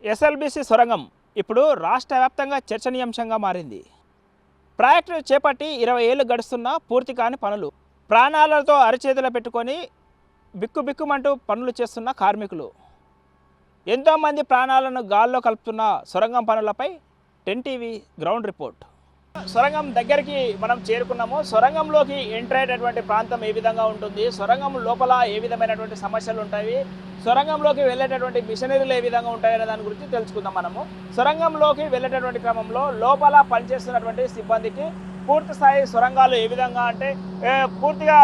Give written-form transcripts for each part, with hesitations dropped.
SLBC సొరంగం ఇప్పుడు రాష్ట్ర వ్యాప్తంగా చర్చనీయాంశంగా మారింది. ప్రాజెక్టు చేపట్టి 20 ఏళ్లు గడుస్తున్నా పూర్తి కాని పనులు, ప్రాణాలతో అరచేతులు పెట్టుకొని బిక్కుబిక్కుమంటూ పనులు చేస్తున్న కార్మికులు, ఎంతోమంది ప్రాణాలను గాల్లో కలుపుతున్న సొరంగం పనులపై 10 టీవీ గ్రౌండ్ రిపోర్ట్. సొరంగం దగ్గరికి మనం చేరుకున్నాము. సొరంగంలోకి ఎంటర్ అయ్యేటటువంటి ప్రాంతం ఏ విధంగా ఉంటుంది, సొరంగం లోపల ఏ విధమైనటువంటి సమస్యలు ఉంటాయి, సొరంగంలోకి వెళ్ళేటటువంటి మిషనరీలు ఏ విధంగా ఉంటాయనే దాని గురించి తెలుసుకుందాం. మనము సొరంగంలోకి వెళ్ళేటటువంటి క్రమంలో లోపల పనిచేస్తున్నటువంటి సిబ్బందికి పూర్తి స్థాయి సొరంగాలు ఏ విధంగా అంటే పూర్తిగా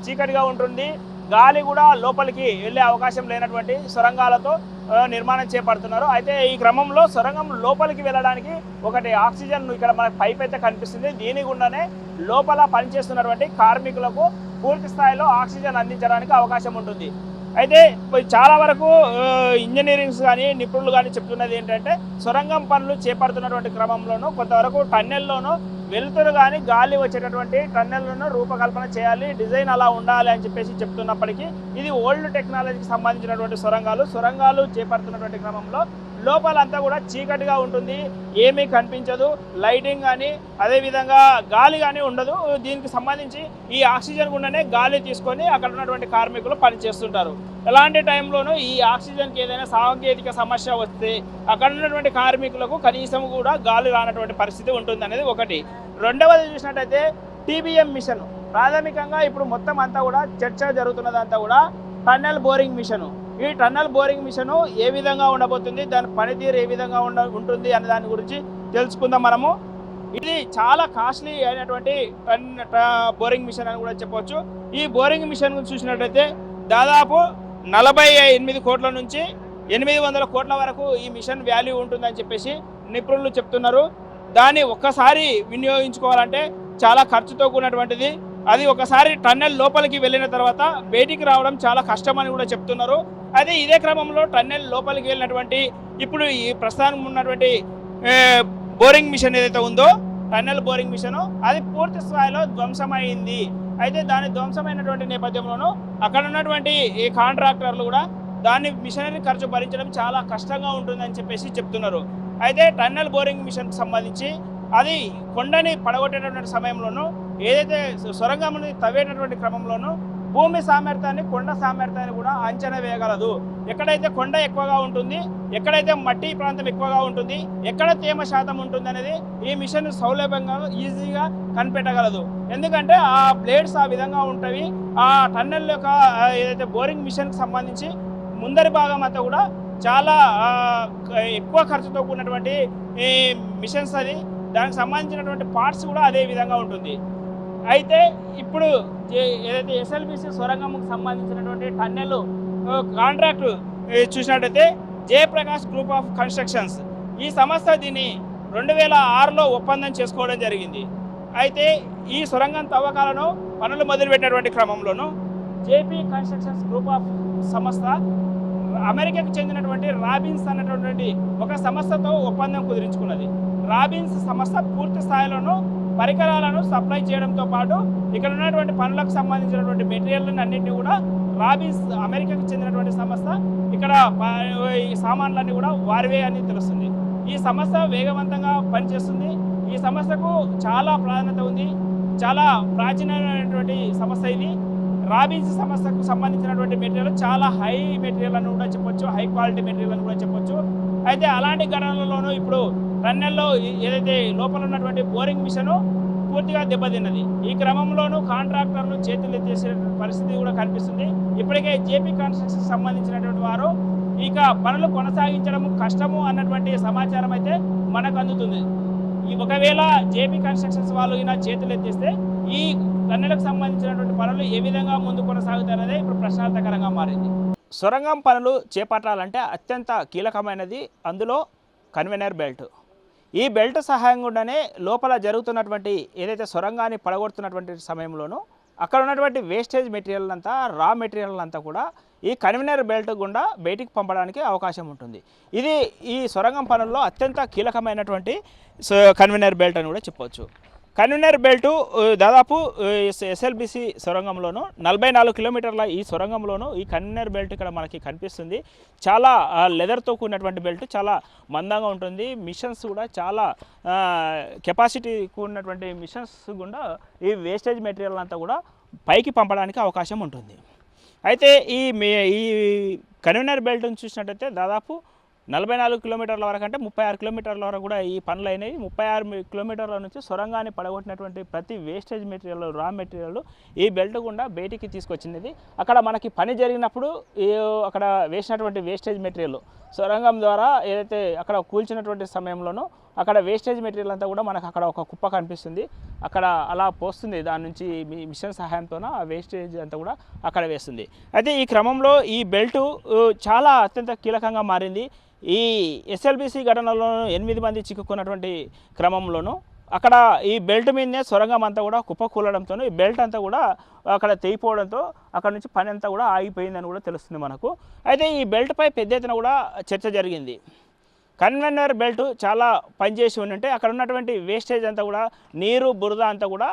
చీకటిగా ఉంటుంది, గాలి కూడా లోపలికి వెళ్ళే అవకాశం లేనటువంటి సొరంగాలతో నిర్మాణం చేపడుతున్నారు. అయితే ఈ క్రమంలో సొరంగం లోపలికి వెళ్ళడానికి ఒకటి ఆక్సిజన్ ఇక్కడ మనకు పైప్ అయితే కనిపిస్తుంది. దీని గుండానే లోపల పనిచేస్తున్నటువంటి కార్మికులకు పూర్తి స్థాయిలో ఆక్సిజన్ అందించడానికి అవకాశం ఉంటుంది. అయితే చాలా వరకు ఇంజనీరింగ్స్ కానీ నిపుణులు కానీ చెప్తున్నది ఏంటంటే సొరంగం పనులు చేపడుతున్నటువంటి క్రమంలోనూ కొంతవరకు టన్నెల్లోనూ వెలుతురు కానీ గాలి వచ్చేటటువంటి టన్నెల్లను రూపకల్పన చేయాలి, డిజైన్ అలా ఉండాలి అని చెప్పేసి చెప్తున్నప్పటికీ ఇది ఓల్డ్ టెక్నాలజీకి సంబంధించినటువంటి సొరంగాలు చేపడుతున్నటువంటి క్రమంలో లోపలంతా కూడా చీకటిగా ఉంటుంది, ఏమీ కనిపించదు, లైటింగ్ కానీ అదేవిధంగా గాలి కానీ ఉండదు. దీనికి సంబంధించి ఈ ఆక్సిజన్ గుండానే గాలి తీసుకొని అక్కడ ఉన్నటువంటి కార్మికులు పనిచేస్తుంటారు. ఎలాంటి టైంలోనూ ఈ ఆక్సిజన్కి ఏదైనా సాంకేతిక సమస్య వస్తే అక్కడ ఉన్నటువంటి కార్మికులకు కనీసం కూడా గాలి రానటువంటి పరిస్థితి ఉంటుంది అనేది ఒకటి. రెండవది చూసినట్టయితే టీబీఎం మిషన్, ప్రాథమికంగా ఇప్పుడు మొత్తం అంతా కూడా చర్చ జరుగుతున్నదంతా కూడా టన్నెల్ బోరింగ్ మిషను. ఈ టన్నెల్ బోరింగ్ మిషను ఏ విధంగా ఉండబోతుంది, దాని పనితీరు ఏ విధంగా ఉంటుంది అనే దాని గురించి తెలుసుకుందాం మనము. ఇది చాలా కాస్ట్లీ అయినటువంటి బోరింగ్ మిషన్ అని కూడా చెప్పవచ్చు. ఈ బోరింగ్ మిషన్ గురించి చూసినట్టయితే దాదాపు 48 కోట్ల నుంచి 800 కోట్ల వరకు ఈ మిషన్ వాల్యూ ఉంటుందని చెప్పేసి నిపుణులు చెప్తున్నారు. దాన్ని ఒక్కసారి వినియోగించుకోవాలంటే చాలా ఖర్చుతో కూడినటువంటిది. అది ఒకసారి టన్నెల్ లోపలికి వెళ్ళిన తర్వాత బయటికి రావడం చాలా కష్టమని కూడా చెప్తున్నారు. అదే ఇదే క్రమంలో టన్నెల్ లోపలికి వెళ్ళినటువంటి ఇప్పుడు ఈ ప్రస్తుతానికి ఉన్నటువంటి బోరింగ్ మిషన్ ఏదైతే ఉందో టన్నెల్ బోరింగ్ మిషను అది పూర్తి స్థాయిలో ధ్వంసమైంది. అయితే దాని ధ్వంసమైనటువంటి నేపథ్యంలోనూ అక్కడ ఉన్నటువంటి ఈ కాంట్రాక్టర్లు కూడా దాన్ని మిషనరీ ఖర్చు భరించడం చాలా కష్టంగా ఉంటుందని చెప్పేసి చెప్తున్నారు. అయితే టన్నెల్ బోరింగ్ మిషన్కి సంబంధించి అది కొండని పడగొట్టేటటువంటి సమయంలోనూ ఏదైతే సొరంగంని తవ్వేటటువంటి క్రమంలోనూ భూమి సామర్థ్యాన్ని కొండ సామర్థ్యాన్ని కూడా అంచనా వేయగలదు. ఎక్కడైతే కొండ ఎక్కువగా ఉంటుంది, ఎక్కడైతే మట్టి ప్రాంతం ఎక్కువగా ఉంటుంది, ఎక్కడ తేమ శాతం ఉంటుంది అనేది ఈ మిషన్ సౌలభ్యంగా ఈజీగా కనిపెట్టగలదు. ఎందుకంటే ఆ బ్లేడ్స్ ఆ విధంగా ఉంటాయి. ఆ టన్నెల్ యొక్క ఏదైతే బోరింగ్ మిషన్కి సంబంధించి ముందరి భాగం అంతా కూడా చాలా ఎక్కువ ఖర్చుతో కూడినటువంటి ఈ మిషన్స్ అది, దానికి సంబంధించినటువంటి పార్ట్స్ కూడా అదే విధంగా ఉంటుంది. అయితే ఇప్పుడు ఏదైతే ఎస్ఎల్బీసీ సొరంగంకు సంబంధించినటువంటి టన్నెల్ కాంట్రాక్టు చూసినట్టయితే జయప్రకాష్ గ్రూప్ ఆఫ్ కన్స్ట్రక్షన్స్ ఈ సంస్థ దీన్ని 2006లో ఒప్పందం చేసుకోవడం జరిగింది. అయితే ఈ సొరంగం తవ్వకాలను పనులు మొదలుపెట్టినటువంటి క్రమంలోనూ జేపీ కన్స్ట్రక్షన్స్ గ్రూప్ ఆఫ్ సంస్థ అమెరికాకు చెందినటువంటి రాబిన్స్ అన్నటువంటి ఒక సంస్థతో ఒప్పందం కుదిరించుకున్నది. రాబిన్స్ సంస్థ పూర్తి స్థాయిలోనూ పరికరాలను సప్లై చేయడంతో పాటు ఇక్కడ ఉన్నటువంటి పనులకు సంబంధించినటువంటి మెటీరియల్ని అన్నింటినీ కూడా రాబిన్స్ అమెరికాకు చెందినటువంటి సంస్థ ఇక్కడ ఈ సామాన్లన్నీ కూడా వారివే అని తెలుస్తుంది. ఈ సంస్థ వేగవంతంగా పనిచేస్తుంది. ఈ సంస్థకు చాలా ప్రాధాన్యత ఉంది. చాలా ప్రాచీనమైనటువంటి సంస్థ ఇది. రాబిన్స్ సంస్థకు సంబంధించినటువంటి మెటీరియల్ చాలా హై మెటీరియల్ అని కూడా చెప్పొచ్చు, హై క్వాలిటీ మెటీరియల్ అని కూడా చెప్పొచ్చు. అయితే అలాంటి ఘటనలలోనూ ఇప్పుడు టన్నెల్లో ఏదైతే లోపల ఉన్నటువంటి బోరింగ్ మిషను పూర్తిగా దెబ్బతిన్నది. ఈ క్రమంలోనూ కాంట్రాక్టర్లు చేతులు ఎత్తేసే పరిస్థితి కూడా కనిపిస్తుంది. ఇప్పటికే జేపీ కన్స్ట్రక్షన్కి సంబంధించినటువంటి వారు ఇక పనులు కొనసాగించడం కష్టము అన్నటువంటి సమాచారం అయితే మనకు అందుతుంది. ఒకవేళ జేపీ కన్స్ట్రక్షన్స్ వాళ్ళు ఇలా చేతులు ఎత్తేస్తే ఈ టన్నెలకు సంబంధించినటువంటి పనులు ఏ విధంగా ముందు కొనసాగుతారనేది ఇప్పుడు ప్రశ్నార్థకరంగా మారింది. సొరంగం పనులు చేపట్టాలంటే అత్యంత కీలకమైనది అందులో కన్వేయర్ బెల్ట్. ఈ బెల్ట్ సహాయంగానే లోపల జరుగుతున్నటువంటి ఏదైతే సొరంగాన్ని పడగొడుతున్నటువంటి సమయంలోనూ అక్కడ ఉన్నటువంటి వేస్టేజ్ మెటీరియల్ అంతా, రా మెటీరియల్ అంతా కూడా ఈ కన్వేయర్ బెల్ట్ గుండా బయటికి పంపడానికి అవకాశం ఉంటుంది. ఇది ఈ సొరంగం పనుల్లో అత్యంత కీలకమైనటువంటి కన్వేయర్ బెల్ట్ అని కూడా చెప్పవచ్చు. కన్వీనర్ బెల్టు దాదాపు ఎస్ఎల్బిసి సొరంగంలోను 44 కిలోమీటర్ల ఈ సొరంగంలోను ఈ కన్వీనర్ బెల్ట్ ఇక్కడ మనకి కనిపిస్తుంది. చాలా లెదర్తో కూడినటువంటి బెల్ట్, చాలా మందంగా ఉంటుంది. మిషన్స్ కూడా చాలా కెపాసిటీ కూడినటువంటి మిషన్స్ గుండా ఈ వేస్టేజ్ మెటీరియల్ అంతా కూడా పైకి పంపడానికి అవకాశం ఉంటుంది. అయితే ఈ కన్వీనర్ బెల్ట్ని చూసినట్టయితే దాదాపు 44 కిలోమీటర్ల వరకు అంటే 36 కిలోమీటర్ల వరకు కూడా ఈ పనులు అయినాయి. 36 కిలోమీటర్ల నుంచి సొరంగాన్ని పడగొట్టినటువంటి ప్రతి వేస్టేజ్ మెటీరియల్, రా మెటీరియల్ ఈ బెల్ట్ గుండా బయటికి తీసుకొచ్చినది. అక్కడ మనకి పని జరిగినప్పుడు అక్కడ వేసినటువంటి వేస్టేజ్ మెటీరియల్ సొరంగం ద్వారా ఏదైతే అక్కడ కూల్చినటువంటి సమయంలోనూ అక్కడ వేస్టేజ్ మెటీరియల్ అంతా కూడా మనకు అక్కడ ఒక కుప్ప కనిపిస్తుంది. అక్కడ అలా పోస్తుంది, దాని నుంచి మిషన్ సహాయంతో ఆ వేస్టేజ్ అంతా కూడా అక్కడ వేస్తుంది. అయితే ఈ క్రమంలో ఈ బెల్టు చాలా అత్యంత కీలకంగా మారింది. ఈ ఎస్ఎల్బిసి ఘటనలో 8 మంది చిక్కుకున్నటువంటి క్రమంలోనూ అక్కడ ఈ బెల్ట్ మీదనే సొరంగం అంతా కూడా కుప్పకూలడంతో ఈ బెల్ట్ అంతా కూడా అక్కడ తెగిపోవడంతో అక్కడ నుంచి పని అంతా కూడా ఆగిపోయిందని కూడా తెలుస్తుంది మనకు. అయితే ఈ బెల్ట్పై పెద్ద ఎత్తున కూడా చర్చ జరిగింది. కన్వీనర్ బెల్ట్ చాలా పనిచేసి ఉంటే అక్కడ ఉన్నటువంటి వేస్టేజ్ అంతా కూడా నీరు, బురద అంతా కూడా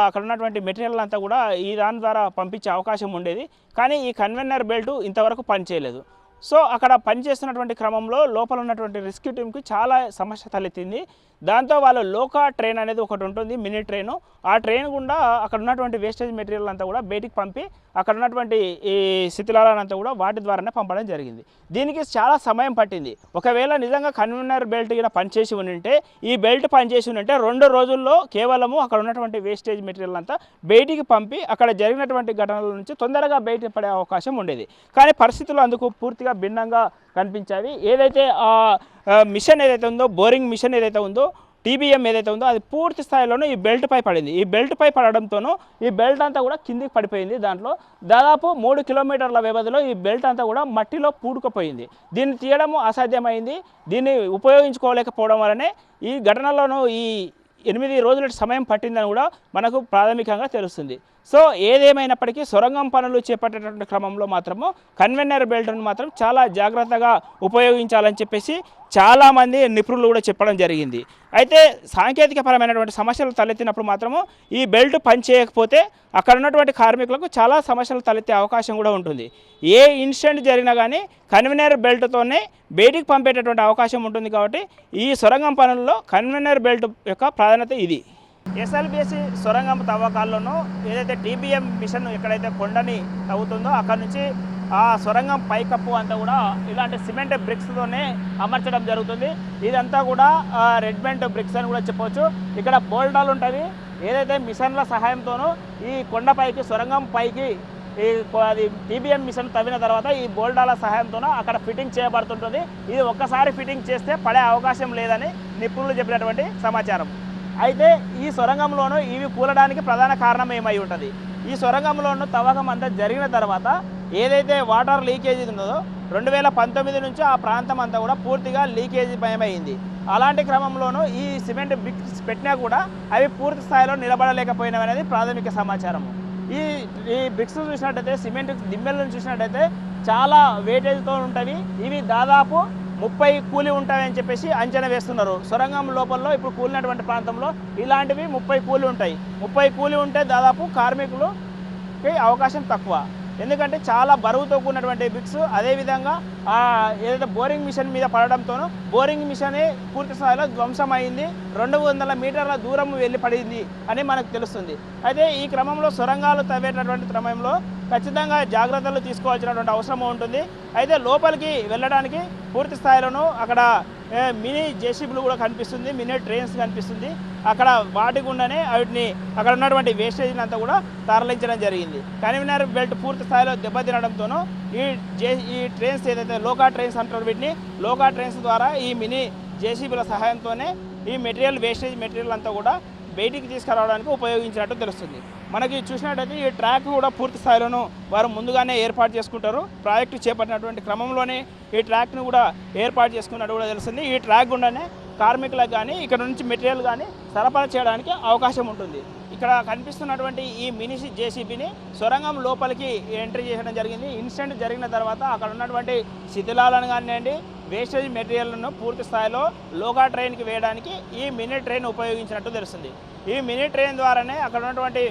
అక్కడ ఉన్నటువంటి మెటీరియల్ అంతా కూడా ఈ దాని ద్వారా పంపించే అవకాశం ఉండేది. కానీ ఈ కన్వీనర్ బెల్ట్ ఇంతవరకు పనిచేయలేదు. సో అక్కడ పనిచేస్తున్నటువంటి క్రమంలో లోపల ఉన్నటువంటి రెస్క్యూ టీంకి చాలా సమస్య తలెత్తింది. దాంతో వాళ్ళు లోకా ట్రైన్ అనేది ఒకటి ఉంటుంది, మినీ ట్రైను. ఆ ట్రైన్ గుండా అక్కడ ఉన్నటువంటి వేస్టేజ్ మెటీరియల్ అంతా కూడా బయటికి పంపి అక్కడ ఉన్నటువంటి ఈ శిథిలాలంతా కూడా వాటి ద్వారానే పంపడం జరిగింది. దీనికి చాలా సమయం పట్టింది. ఒకవేళ నిజంగా కన్వీనర్ బెల్ట్ కూడా పనిచేసి ఉంటే ఈ బెల్ట్ పనిచేసి ఉంటే 2 రోజుల్లో కేవలము అక్కడ ఉన్నటువంటి వేస్టేజ్ మెటీరియల్ అంతా బయటికి పంపి అక్కడ జరిగినటువంటి ఘటనల నుంచి తొందరగా బయటపడే అవకాశం ఉండేది. కానీ పరిస్థితులు అందుకు పూర్తిగా భిన్నంగా కనిపించాయి. ఏదైతే మిషన్ ఏదైతే ఉందో, బోరింగ్ మిషన్ ఏదైతే ఉందో, టీబీఎం ఏదైతే ఉందో అది పూర్తి స్థాయిలోనూ ఈ బెల్ట్పై పడింది. ఈ బెల్ట్పై పడడంతోనూ ఈ బెల్ట్ అంతా కూడా కిందికి పడిపోయింది. దాంట్లో దాదాపు 3 కిలోమీటర్ల వ్యవధిలో ఈ బెల్ట్ అంతా కూడా మట్టిలో పూడుకుపోయింది. దీన్ని తీయడము అసాధ్యమైంది. దీన్ని ఉపయోగించుకోలేకపోవడం వల్లనే ఈ ఘటనలోనూ ఈ 8 రోజుల సమయం పట్టిందని కూడా మనకు ప్రాథమికంగా తెలుస్తుంది. సో ఏదేమైనప్పటికీ సొరంగం పనులు చేపట్టేటువంటి క్రమంలో మాత్రము కన్వీనర్ బెల్ట్ను మాత్రం చాలా జాగ్రత్తగా ఉపయోగించాలని చెప్పేసి చాలామంది నిపుణులు కూడా చెప్పడం జరిగింది. అయితే సాంకేతికపరమైనటువంటి సమస్యలు తలెత్తినప్పుడు మాత్రము ఈ బెల్ట్ పనిచేయకపోతే అక్కడ ఉన్నటువంటి కార్మికులకు చాలా సమస్యలు తలెత్తే అవకాశం కూడా ఉంటుంది. ఏ ఇన్సిడెంట్ జరిగినా కానీ కన్వీనర్ బెల్ట్తోనే బయటికి పంపేటటువంటి అవకాశం ఉంటుంది. కాబట్టి ఈ సొరంగం పనుల్లో కన్వీనర్ బెల్ట్ యొక్క ప్రాధాన్యత ఇది. ఎస్ఎల్బిసి సొరంగం తవ్వకాల్లోనూ ఏదైతే టీబీఎం మిషన్ ఎక్కడైతే కొండని తవ్వుతుందో అక్కడ నుంచి ఆ సొరంగం పైకప్పు అంతా కూడా ఇలాంటి సిమెంట్ బ్రిక్స్తోనే అమర్చడం జరుగుతుంది. ఇదంతా కూడా రెడ్మెంట్ బ్రిక్స్ అని కూడా చెప్పవచ్చు. ఇక్కడ బోల్డాలు ఉంటాయి. ఏదైతే మిషన్ల సహాయంతోనూ ఈ కొండపైకి, సొరంగం పైకి అది టీబీఎం మిషన్ తవ్విన తర్వాత ఈ బోల్డాల సహాయంతోనూ అక్కడ ఫిట్టింగ్ చేయబడుతుంటుంది. ఇది ఒక్కసారి ఫిట్టింగ్ చేస్తే పడే అవకాశం లేదని నిపుణులు చెప్పినటువంటి సమాచారం. అయితే ఈ సొరంగంలోనూ ఇవి కూలడానికి ప్రధాన కారణం ఏమై ఉంటుంది? ఈ సొరంగంలోనూ తవ్వకం అంతా జరిగిన తర్వాత ఏదైతే వాటర్ లీకేజీ ఉన్నదో 2019 నుంచి ఆ ప్రాంతం అంతా కూడా పూర్తిగా లీకేజీ భయమైంది. అలాంటి క్రమంలోనూ ఈ సిమెంట్ బ్రిక్స్ పెట్టినా కూడా అవి పూర్తి స్థాయిలో నిలబడలేకపోయినవి అనేది ప్రాథమిక సమాచారం. ఈ బ్రిక్స్ చూసినట్టయితే, సిమెంట్ దిమ్మెలను చూసినట్టయితే చాలా వెయిటేజ్తో ఉంటాయి. ఇవి దాదాపు 30 కూలి ఉంటాయని చెప్పేసి అంచనా వేస్తున్నారు. సొరంగం లోపల్లో ఇప్పుడు కూలినటువంటి ప్రాంతంలో ఇలాంటివి 30 కూలి ఉంటాయి. 30 కూలి ఉంటే దాదాపు కార్మికులకి అవకాశం తక్కువ. ఎందుకంటే చాలా బరువుతో కూడినటువంటి బ్రిక్స్. అదేవిధంగా ఏదైతే బోరింగ్ మిషన్ మీద పడడంతోనూ బోరింగ్ మిషనే పూర్తి స్థాయిలో ధ్వంసమైంది. 200 మీటర్ల దూరం వెళ్ళి పడింది అని మనకు తెలుస్తుంది. అయితే ఈ క్రమంలో సొరంగాలు తవ్వేటటువంటి క్రమంలో ఖచ్చితంగా జాగ్రత్తలు తీసుకోవాల్సినటువంటి అవసరం ఉంటుంది. అయితే లోపలికి వెళ్ళడానికి పూర్తి స్థాయిలోనూ అక్కడ మినీ జేసీబీలు కూడా కనిపిస్తుంది, మినీ ట్రైన్స్ కనిపిస్తుంది. అక్కడ వాటి గుండానే వాటిని అక్కడ ఉన్నటువంటి వేస్టేజ్ని అంతా కూడా తరలించడం జరిగింది. కన్వీనర్ బెల్ట్ పూర్తి స్థాయిలో దెబ్బతినడంతోనూ ఈ ట్రైన్స్ ఏదైతే లోకా ట్రైన్స్ అంటారు, వీటిని లోకా ట్రైన్స్ ద్వారా ఈ మినీ జేసీబీల సహాయంతోనే ఈ వేస్టేజ్ మెటీరియల్ అంతా కూడా బయటికి తీసుకురావడానికి ఉపయోగించినట్టు తెలుస్తుంది. మనకి చూసినట్టయితే ఈ ట్రాక్ కూడా పూర్తి స్థాయిలోనూ వారు ముందుగానే ఏర్పాటు చేసుకుంటారు. ప్రాజెక్టు చేపట్టినటువంటి క్రమంలోనే ఈ ట్రాక్ను కూడా ఏర్పాటు చేసుకున్నట్టు కూడా తెలుస్తుంది. ఈ ట్రాక్ గుండానే కార్మికులకు కానీ ఇక్కడ నుంచి మెటీరియల్ కానీ సరఫరా చేయడానికి అవకాశం ఉంటుంది. ఇక్కడ కనిపిస్తున్నటువంటి ఈ మినీ జేసీబీని సొరంగం లోపలికి ఎంట్రీ చేయడం జరిగింది. ఇన్సిడెంట్ జరిగిన తర్వాత అక్కడ ఉన్నటువంటి శిథిలాలను కానివ్వండి, వేస్టేజ్ మెటీరియల్ను పూర్తి స్థాయిలో లోగా ట్రైన్కి వేయడానికి ఈ మినీ ట్రైన్ ఉపయోగించినట్టు తెలుస్తుంది. ఈ మినీ ట్రైన్ ద్వారానే అక్కడ ఉన్నటువంటి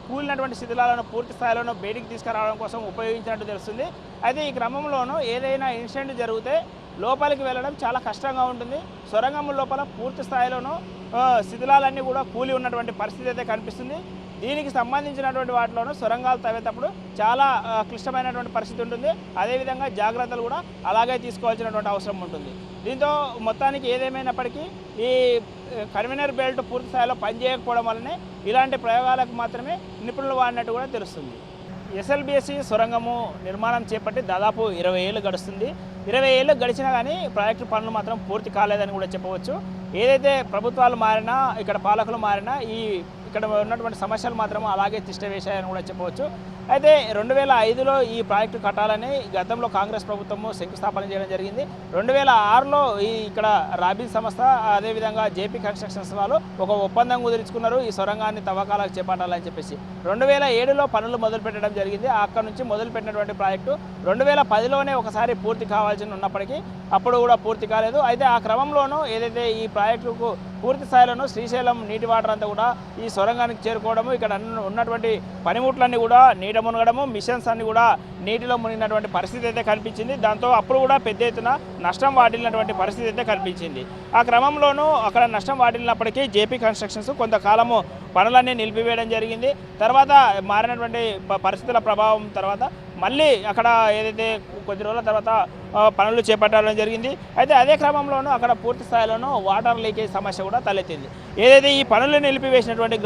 కూలినటువంటి శిథిలాలను పూర్తి స్థాయిలోనూ బయటికి తీసుకురావడం కోసం ఉపయోగించినట్టు తెలుస్తుంది. అయితే ఈ క్రమంలోనూ ఏదైనా ఇన్సిడెంట్ జరిగితే లోపలికి వెళ్ళడం చాలా కష్టంగా ఉంటుంది. సొరంగం లోపల పూర్తి స్థాయిలోనూ శిథిలాలన్నీ కూడా కూలి ఉన్నటువంటి పరిస్థితి అయితే కనిపిస్తుంది. దీనికి సంబంధించినటువంటి వాటిలోనూ సొరంగాలు తవ్వేటప్పుడు చాలా క్లిష్టమైనటువంటి పరిస్థితి ఉంటుంది. అదేవిధంగా జాగ్రత్తలు కూడా అలాగే తీసుకోవాల్సినటువంటి అవసరం ఉంటుంది. దీంతో మొత్తానికి ఏదేమైనప్పటికీ ఈ కన్వీనర్ బెల్ట్ పూర్తి స్థాయిలో పనిచేయకపోవడం వల్లనే ఇలాంటి ప్రయోగాలకు మాత్రమే నిపుణులు వాడినట్టు కూడా తెలుస్తుంది. ఎస్ఎల్బిఎస్సి సొరంగము నిర్మాణం చేపట్టి దాదాపు 20 ఏళ్ళు గడుస్తుంది. 20 ఏళ్ళు గడిచినా కానీ ప్రాజెక్టు పనులు మాత్రం పూర్తి కాలేదని కూడా చెప్పవచ్చు. ఏదైతే ప్రభుత్వాలు మారినా, ఇక్కడ పాలకులు మారినా ఇక్కడ ఉన్నటువంటి సమస్యలు మాత్రం అలాగే తిష్టవేశాయని కూడా చెప్పవచ్చు. అయితే 2005లో ఈ ప్రాజెక్టు కట్టాలని గతంలో కాంగ్రెస్ ప్రభుత్వము శంకుస్థాపన చేయడం జరిగింది. 2006లో ఇక్కడ రాబిన్ సంస్థ అదేవిధంగా జేపీ కన్స్ట్రక్షన్స్ వాళ్ళు ఒక ఒప్పందం కుదుర్చుకున్నారు ఈ సొరంగాన్ని తవ్వకాలకు చేపట్టాలని చెప్పేసి. 2007లో పనులు మొదలుపెట్టడం జరిగింది. అక్కడ నుంచి మొదలుపెట్టినటువంటి ప్రాజెక్టు 2010లోనే ఒకసారి పూర్తి కావాల్సి ఉన్నప్పటికీ అప్పుడు కూడా పూర్తి కాలేదు. అయితే ఆ క్రమంలోనూ ఏదైతే ఈ ప్రాజెక్టుకు పూర్తి స్థాయిలోనూ శ్రీశైలం నీటి వాటర్ అంతా కూడా ఈ సొరంగానికి చేరుకోవడము, ఇక్కడ ఉన్నటువంటి పనిముట్లన్నీ కూడా నీట మునగడము, మిషన్స్ అన్ని కూడా నీటిలో మునిగినటువంటి పరిస్థితి అయితే కనిపించింది. దాంతో అప్పుడు కూడా పెద్ద ఎత్తున నష్టం వాటిల్లినటువంటి పరిస్థితి అయితే కనిపించింది. ఆ క్రమంలోనూ అక్కడ నష్టం వాటిల్లినప్పటికీ జేపీ కన్స్ట్రక్షన్స్ కొంతకాలము పనులన్నీ నిలిపివేయడం జరిగింది. తర్వాత మారినటువంటి పరిస్థితుల ప్రభావం తర్వాత మళ్ళీ అక్కడ ఏదైతే కొద్ది రోజుల తర్వాత పనులు చేపట్టడం జరిగింది. అయితే అదే క్రమంలోనూ అక్కడ పూర్తి స్థాయిలోనూ వాటర్ లీకేజ్ సమస్య కూడా తలెత్తింది. ఏదైతే ఈ పనులు నిలిపివేసినటువంటి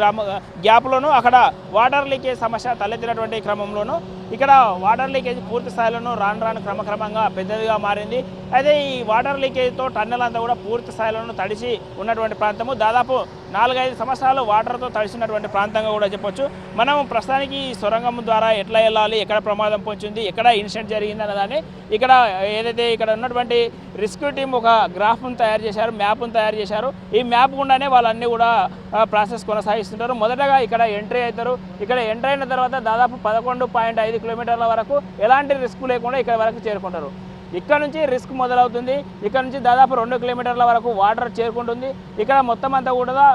గ్యాప్లోనూ అక్కడ వాటర్ లీకేజ్ సమస్య తలెత్తినటువంటి క్రమంలోనూ ఇక్కడ వాటర్ లీకేజ్ పూర్తి స్థాయిలోనూ రాను క్రమక్రమంగా పెద్దదిగా మారింది. అయితే ఈ వాటర్ లీకేజ్తో టన్నెల్ అంతా కూడా పూర్తి స్థాయిలోనూ తడిసి ఉన్నటువంటి ప్రాంతము దాదాపు 4-5 సంవత్సరాలు వాటర్తో తడిసినటువంటి ప్రాంతంగా కూడా చెప్పొచ్చు. మనం ప్రస్తుతానికి ఈ సొరంగం ద్వారా ఎట్లా వెళ్ళాలి, ఎక్కడ ప్రమాదం పొంచింది, ఎక్కడ ఇన్సిడెంట్ జరిగింది అన్నదాన్ని ఇక్కడ ఏదైతే ఇక్కడ ఉన్నటువంటి రెస్క్యూ టీం ఒక గ్రాఫ్ను తయారు చేశారు, మ్యాప్ను తయారు చేశారు. ఈ మ్యాప్ గుండానే వాళ్ళన్నీ కూడా ప్రాసెస్ కొనసాగిస్తుంటారు. మొదటగా ఇక్కడ ఎంట్రీ అవుతారు. ఇక్కడ ఎంట్రీ అయిన తర్వాత దాదాపు 11.5 కిలోమీటర్ల వరకు ఎలాంటి రిస్క్ లేకుండా ఇక్కడ వరకు చేరుకుంటారు. ఇక్కడ నుంచి రిస్క్ మొదలవుతుంది. ఇక్కడ నుంచి దాదాపు 2 కిలోమీటర్ల వరకు వాటర్ చేరుకుంటుంది. ఇక్కడ మొత్తం అంతా కూడా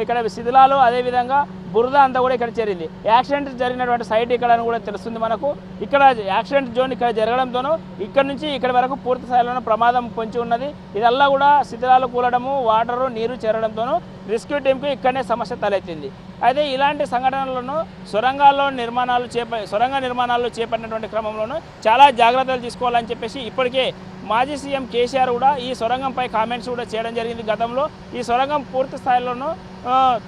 ఇక్కడ శిథిలాలు అదేవిధంగా బురద అంతా కూడా ఇక్కడ చేరింది. యాక్సిడెంట్ జరిగినటువంటి సైట్ ఇక్కడ అని కూడా తెలుస్తుంది మనకు. ఇక్కడ యాక్సిడెంట్ జోన్ ఇక్కడ జరగడంతోనూ ఇక్కడ నుంచి ఇక్కడ వరకు పూర్తి స్థాయిలో ప్రమాదం పొంచి ఉన్నది. ఇదల్లా కూడా శిథిలాలు కూలడము, వాటరు నీరు చేరడంతోనూ రెస్క్యూ టీంకి ఇక్కడనే సమస్య తలెత్తింది. అయితే ఇలాంటి సంఘటనలను సొరంగ నిర్మాణాలు చేపట్టినటువంటి క్రమంలోనూ చాలా జాగ్రత్తలు తీసుకోవాలని చెప్పేసి ఇప్పటికే మాజీ సీఎం కేసీఆర్ కూడా ఈ సొరంగంపై కామెంట్స్ కూడా చేయడం జరిగింది. గతంలో ఈ సొరంగం పూర్తి స్థాయిలోనూ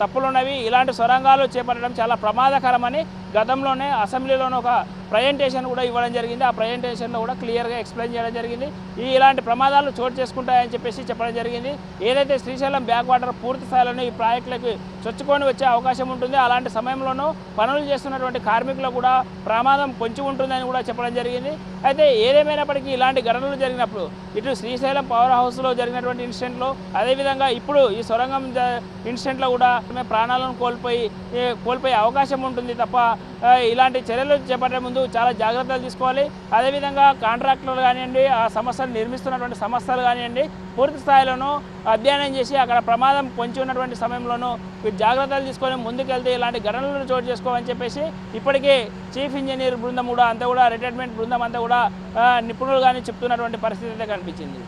తప్పులున్నవి, ఇలాంటి సొరంగాలు చేపట్టడం చాలా ప్రమాదకరమని గతంలోనే అసెంబ్లీలోనే ఒక ప్రజెంటేషన్ కూడా ఇవ్వడం జరిగింది. ఆ ప్రజెంటేషన్లో కూడా క్లియర్గా ఎక్స్ప్లెయిన్ చేయడం జరిగింది. ఇలాంటి ప్రమాదాలు చోటు చేసుకుంటాయని చెప్పేసి చెప్పడం జరిగింది. ఏదైతే శ్రీశైలం బ్యాక్ వాటర్ పూర్తి స్థాయిలోనే ఈ ప్రాజెక్టులకు చొచ్చుకొని వచ్చే అవకాశం ఉంటుంది. అలాంటి సమయంలోనూ పనులు చేస్తున్నటువంటి కార్మికులకు కూడా ప్రమాదం పొంచి ఉంటుందని కూడా చెప్పడం జరిగింది. అయితే ఏదేమైనప్పటికీ ఇలాంటి ఘటనలు జరిగినప్పుడు ఇటు శ్రీశైలం పవర్ హౌస్లో జరిగినటువంటి ఇన్సిడెంట్లో అదేవిధంగా ఇప్పుడు ఈ సొరంగం ఇన్సిడెంట్లో కూడా ప్రాణాలను కోల్పోయే అవకాశం ఉంటుంది తప్ప ఇలాంటి చర్యలు చేపట్టే ముందు చాలా జాగ్రత్తలు తీసుకోవాలి. అదేవిధంగా కాంట్రాక్టర్లు కానివ్వండి, ఆ సంస్థలు నిర్మిస్తున్నటువంటి సంస్థలు కానివ్వండి, పూర్తి స్థాయిలోనూ అధ్యయనం చేసి అక్కడ ప్రమాదం పొంచి ఉన్నటువంటి సమయంలోనూ జాగ్రత్తలు తీసుకొని ముందుకెళ్తే ఇలాంటి ఘటనలను చోటు చేసుకోవాలని చెప్పేసి ఇప్పటికే చీఫ్ ఇంజనీర్ బృందం కూడా అంతా కూడా రిటైర్మెంట్ బృందం అంతా కూడా నిపుణులు కానీ చెప్తున్నటువంటి పరిస్థితి అయితే కనిపించింది.